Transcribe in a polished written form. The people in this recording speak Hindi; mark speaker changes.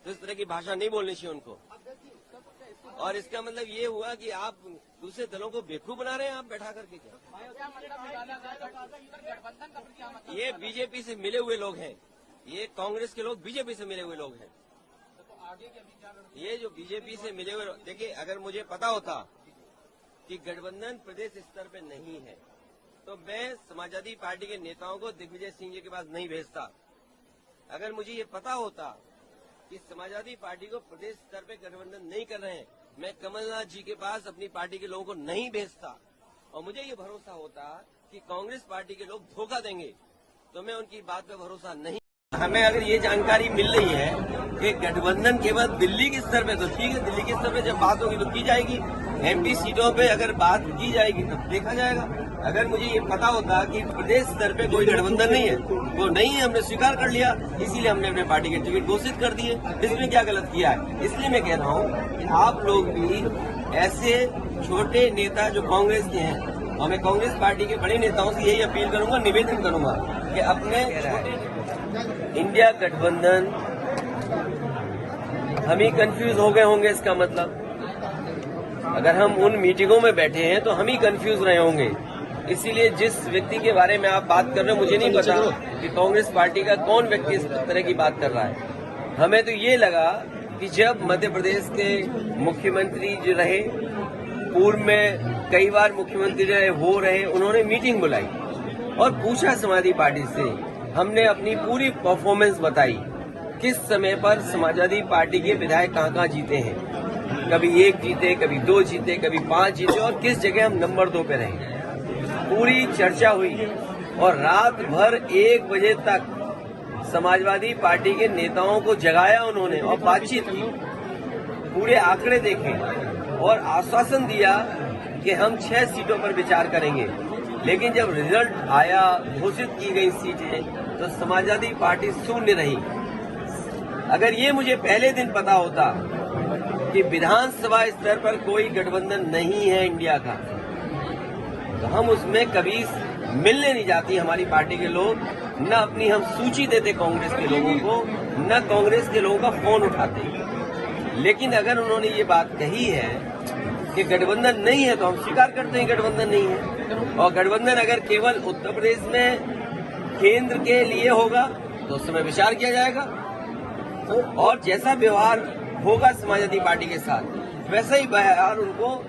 Speaker 1: तो इस तरह की भाषा नहीं बोलनी चाहिए उनको। और इसका मतलब ये हुआ कि आप दूसरे दलों को बेवकूफ बना रहे हैं आप बैठा करके। क्या ये बीजेपी से मिले हुए लोग हैं, ये कांग्रेस के लोग बीजेपी से मिले हुए लोग हैं। ये जो बीजेपी से मिले हुए, देखिए अगर मुझे पता होता कि गठबंधन प्रदेश स्तर पे नहीं है तो मैं समाजवादी पार्टी के नेताओं को दिग्विजय सिंह जी के पास नहीं भेजता। अगर मुझे ये पता होता कि समाजवादी पार्टी को प्रदेश स्तर पे गठबंधन नहीं कर रहे हैं, मैं कमलनाथ जी के पास अपनी पार्टी के लोगों को नहीं भेजता। और मुझे ये भरोसा होता कि कांग्रेस पार्टी के लोग धोखा देंगे तो मैं उनकी बात पे भरोसा नहीं। हमें अगर ये जानकारी मिल रही है कि गठबंधन केवल दिल्ली के स्तर पे, तो ठीक है, दिल्ली के स्तर पे जब बात होगी तो की जाएगी। एमपी सीटों पे अगर बात की जाएगी तब देखा जाएगा। अगर मुझे ये पता होता कि प्रदेश स्तर पे कोई गठबंधन नहीं है, वो नहीं है, हमने स्वीकार कर लिया, इसीलिए हमने अपने पार्टी के टिकट घोषित कर दिए। इसमें क्या गलत किया है? इसलिए मैं कह रहा हूँ कि आप लोग भी ऐसे छोटे नेता जो कांग्रेस के हैं, और मैं कांग्रेस पार्टी के बड़े नेताओं से यही अपील करूंगा, निवेदन करूंगा कि अपने इंडिया गठबंधन, हम ही कंफ्यूज हो गए होंगे। इसका मतलब अगर हम उन मीटिंगों में बैठे हैं तो हम ही कंफ्यूज रहे होंगे। इसीलिए जिस व्यक्ति के बारे में आप बात कर रहे हो, मुझे नहीं पता कि कांग्रेस पार्टी का कौन व्यक्ति इस तरह की बात कर रहा है। हमें तो ये लगा कि जब मध्य प्रदेश के मुख्यमंत्री जो रहे, पूर्व में कई बार मुख्यमंत्री रहे, उन्होंने मीटिंग बुलाई और पूछा समाजवादी पार्टी से, हमने अपनी पूरी परफॉर्मेंस बताई, किस समय पर समाजवादी पार्टी के विधायक कहाँ जीते हैं, कभी 1 जीते, कभी 2 जीते, कभी 5 जीते, और किस जगह हम नंबर 2 पे रहे। पूरी चर्चा हुई और रात भर 1 बजे तक समाजवादी पार्टी के नेताओं को जगाया उन्होंने और बातचीत की, पूरे आंकड़े देखे और आश्वासन दिया कि हम 6 सीटों पर विचार करेंगे। लेकिन जब रिजल्ट आया, घोषित की गई सीटें, तो समाजवादी पार्टी शून्य रही। अगर ये मुझे पहले दिन पता होता कि विधानसभा स्तर पर कोई गठबंधन नहीं है इंडिया का, तो हम उसमें कभी मिलने नहीं जाती हमारी पार्टी के लोग, न अपनी हम सूची देते कांग्रेस के लोगों को, न कांग्रेस के लोगों का फोन उठाते। लेकिन अगर उन्होंने ये बात कही है कि गठबंधन नहीं है तो हम स्वीकार करते हैं गठबंधन नहीं है। और गठबंधन अगर केवल उत्तर प्रदेश में केंद्र के लिए होगा तो उस समय विचार किया जाएगा, और जैसा व्यवहार होगा समाजवादी पार्टी के साथ वैसा ही व्यवहार उनको